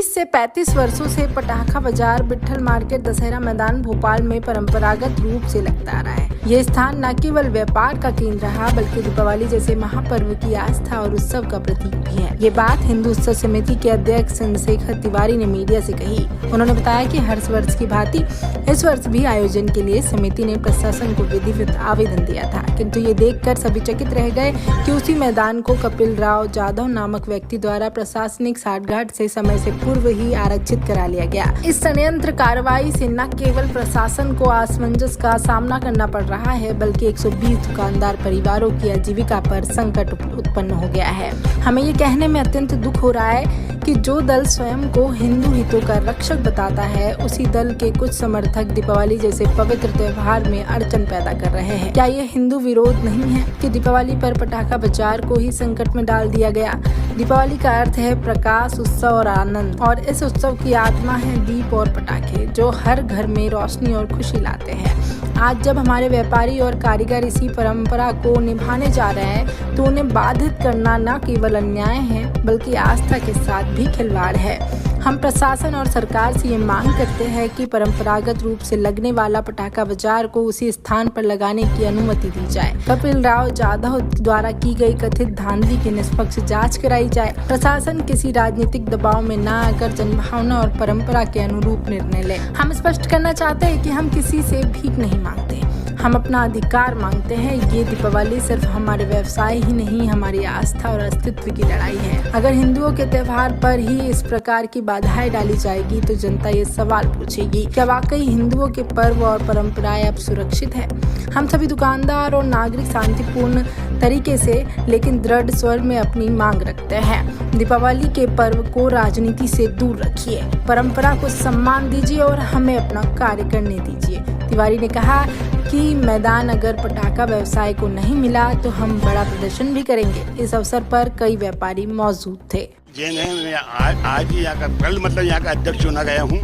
30 से 35 वर्षों से पटाखा बाजार विट्ठल मार्केट दशहरा मैदान भोपाल में परंपरागत रूप से लगता आ रहा है। ये स्थान न केवल व्यापार का केंद्र रहा बल्कि दीपावली जैसे महापर्व की आस्था और उत्सव का प्रतीक भी है। ये बात हिंदू उत्सव समिति के अध्यक्ष चंद्रशेखर तिवारी ने मीडिया से कही। उन्होंने बताया कि हर वर्ष की भांति इस वर्ष भी आयोजन के लिए समिति ने प्रशासन को विधिवत आवेदन दिया था, किंतु ये देखकर सभी चकित रह गए कि उसी मैदान को कपिल राव जाधव नामक व्यक्ति द्वारा प्रशासनिक साठगांठ से समय से पूर्व ही आरक्षित करा लिया गया। इस संयंत्र कार्रवाई से न केवल प्रशासन को असमंजस का सामना करना पड़ रहा है बल्कि 120 दुकानदार परिवारों की आजीविका पर संकट उत्पन्न हो गया है। हमें ये कहने में अत्यंत दुख हो रहा है कि जो दल स्वयं को हिंदू हितों का रक्षक बताता है, उसी दल के कुछ समर्थक दीपावली जैसे पवित्र त्योहार में अड़चन पैदा कर रहे हैं। क्या ये हिंदू विरोध नहीं है कि दीपावली पर पटाखा बाजार को ही संकट में डाल दिया गया? दीपावली का अर्थ है प्रकाश, उत्सव और आनंद, और इस उत्सव की आत्मा है दीप और पटाखे, जो हर घर में रोशनी और खुशी लाते हैं। आज जब हमारे व्यापारी और कारीगर इसी परंपरा को निभाने जा रहे हैं तो उन्हें बाधित करना न केवल अन्याय है बल्कि आस्था के साथ भी खिलवाड़ है। हम प्रशासन और सरकार से ये मांग करते हैं कि परंपरागत रूप से लगने वाला पटाखा बाजार को उसी स्थान पर लगाने की अनुमति दी जाए। कपिल राव जाधव द्वारा की गई कथित धांधली की निष्पक्ष जांच कराई जाए। प्रशासन किसी राजनीतिक दबाव में न आकर जनभावना और परंपरा के अनुरूप निर्णय ले। हम स्पष्ट करना चाहते हैं कि हम किसी से भीख नहीं मांगते, हम अपना अधिकार मांगते हैं। ये दीपावली सिर्फ हमारे व्यवसाय ही नहीं, हमारी आस्था और अस्तित्व की लड़ाई है। अगर हिंदुओं के त्योहार पर ही इस प्रकार की बाधाएं डाली जाएगी तो जनता ये सवाल पूछेगी, क्या वाकई हिंदुओं के पर्व और परंपराएं अब सुरक्षित है? हम सभी दुकानदार और नागरिक शांतिपूर्ण तरीके से लेकिन दृढ़ स्वर में अपनी मांग रखते हैं। दीपावली के पर्व को राजनीति से दूर रखिए, परंपरा को सम्मान दीजिए और हमें अपना कार्य करने दीजिए। तिवारी ने कहा कि मैदान अगर पटाखा व्यवसाय को नहीं मिला तो हम बड़ा प्रदर्शन भी करेंगे। इस अवसर पर कई व्यापारी मौजूद थे। मैं आज ही यहाँ का कल यहाँ का अध्यक्ष चुना गया हूँ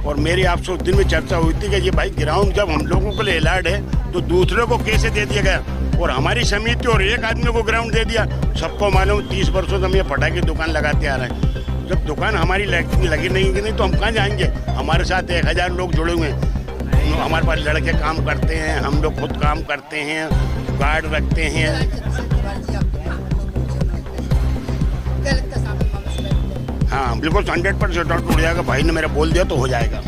और मेरी आपसे उस दिन में चर्चा हुई थी कि ये भाई ग्राउंड जब हम लोगों के लिए अलर्ट है तो दूसरे को कैसे दे दिया गया और हमारी समिति और एक आदमी को ग्राउंड दे दिया। सबको मालूम 30 वर्षों से हम ये पटाखे की दुकान लगाते आ रहे हैं। जब दुकान हमारी लगी नहीं तो हम कहाँ जाएंगे? हमारे साथ 1000 लोग जुड़े हुए हैं। हमारे पास लड़के काम करते हैं, हम लोग खुद काम करते हैं, गार्ड रखते हैं। हाँ बिल्कुल 100% आउट हो जाएगा। भाई ने मेरा बोल दिया तो हो जाएगा।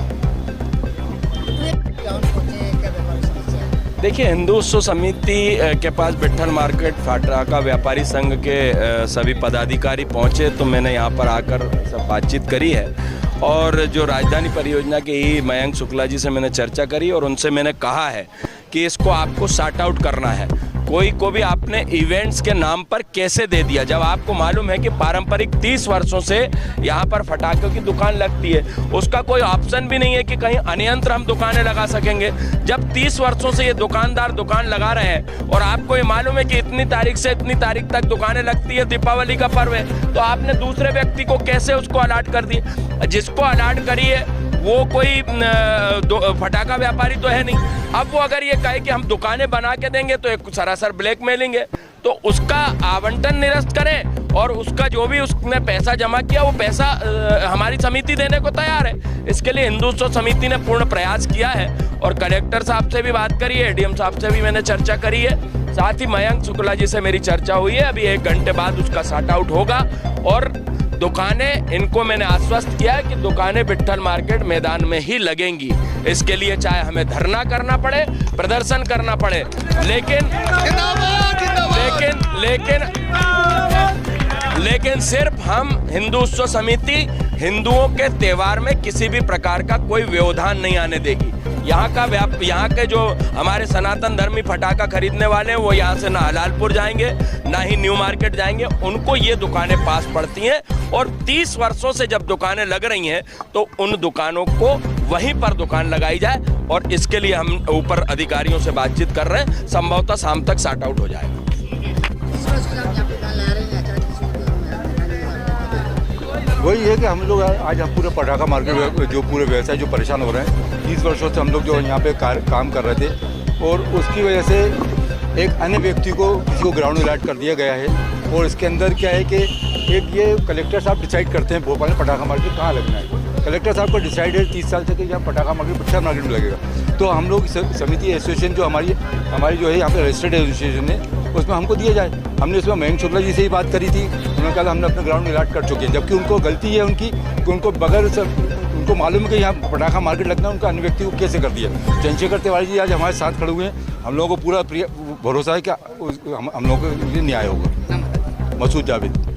देखिए, हिंदू उत्सव समिति के पास विट्ठल मार्केट पटाखा व्यापारी संघ के सभी पदाधिकारी पहुंचे तो मैंने यहाँ पर आकर सब बातचीत करी है और जो राजधानी परियोजना के ही मयंक शुक्ला जी से मैंने चर्चा करी और उनसे मैंने कहा है कि इसको आपको सॉर्ट आउट करना है। कोई को भी आपने इवेंट्स के नाम पर कैसे दे दिया जब आपको मालूम है कि पारंपरिक 30 वर्षों से यहाँ पर पटाखों की दुकान लगती है। उसका कोई ऑप्शन भी नहीं है कि कहीं अन्यंत्र हम दुकानें लगा सकेंगे। जब 30 वर्षों से ये दुकानदार दुकान लगा रहे हैं और आपको ये मालूम है कि इतनी तारीख से इतनी तारीख तक दुकानें लगती है, दीपावली का पर्व है, तो आपने दूसरे व्यक्ति को कैसे उसको अलॉट कर दी? जिसको अलॉट करी है वो कोई पटाखा व्यापारी तो है नहीं। अब वो अगर ये कहे कि हम दुकानें बना के देंगे तो एक सरासर ब्लैकमेलिंग है, तो उसका आवंटन निरस्त करें और उसका जो भी उसने पैसा जमा किया वो पैसा हमारी समिति देने को तैयार है। इसके लिए हिंदू उत्सव समिति ने पूर्ण प्रयास किया है और कलेक्टर साहब से भी बात करी है, एडीएम साहब से भी मैंने चर्चा करी है, साथ ही मयंक शुक्ला जी से मेरी चर्चा हुई है। अभी 1 घंटे बाद उसका सॉर्ट आउट होगा और दुकानें, इनको मैंने आश्वस्त किया है कि दुकानें विट्ठल मार्केट मैदान में ही लगेंगी। इसके लिए चाहे हमें धरना करना पड़े, प्रदर्शन करना पड़े, लेकिन सिर्फ हम हिंदू उत्सव समिति हिंदुओं के त्योहार में किसी भी प्रकार का कोई व्यवधान नहीं आने देगी। यहाँ के जो हमारे सनातन धर्मी पटाखा खरीदने वाले हैं वो यहाँ से ना हलालपुर जाएंगे ना ही न्यू मार्केट जाएंगे, उनको ये दुकानें पास पड़ती हैं और 30 वर्षों से जब दुकानें लग रही हैं तो उन दुकानों को वहीं पर दुकान लगाई जाए और इसके लिए हम ऊपर अधिकारियों से बातचीत कर रहे हैं। संभवतः शाम तक सॉर्ट आउट हो जाएगा। वही है कि हम लोग आज हम पूरे पटाखा मार्केट जो पूरे व्यवसाय जो परेशान हो रहे हैं, 30 वर्षों से हम लोग जो यहाँ पे काम कर रहे थे और उसकी वजह से एक अन्य व्यक्ति को किसी को ग्राउंड अलॉट कर दिया गया है और इसके अंदर क्या है कि एक ये कलेक्टर साहब डिसाइड करते हैं भोपाल में पटाखा मार्केट कहाँ लगना है। कलेक्टर साहब का डिसाइड है 30 साल से कि यहाँ पटाखा मार्केट बिट्ठल मार्केट में लगेगा। तो हम लोग समिति एसोसिएशन जो हमारी जो है यहाँ पे रजिस्टर्ड एसोसिएशन है उसमें हमको दिया जाए। हमने उसमें मयंक शुक्ला जी से ही बात करी थी, उन्होंने कहा हमने अपने ग्राउंड में अलाट कर चुके हैं, जबकि उनको गलती है उनकी कि उनको बगैर उनको मालूम है कि यहाँ पटाखा मार्केट लगना है, उनका अन्य व्यक्ति को कैसे कर दिया। चंद्रशेखर तिवारी जी आज हमारे साथ खड़े हुए हैं, हम लोगों को पूरा भरोसा है कि हम लोगों के लिए न्याय होगा। मसूद जावेद।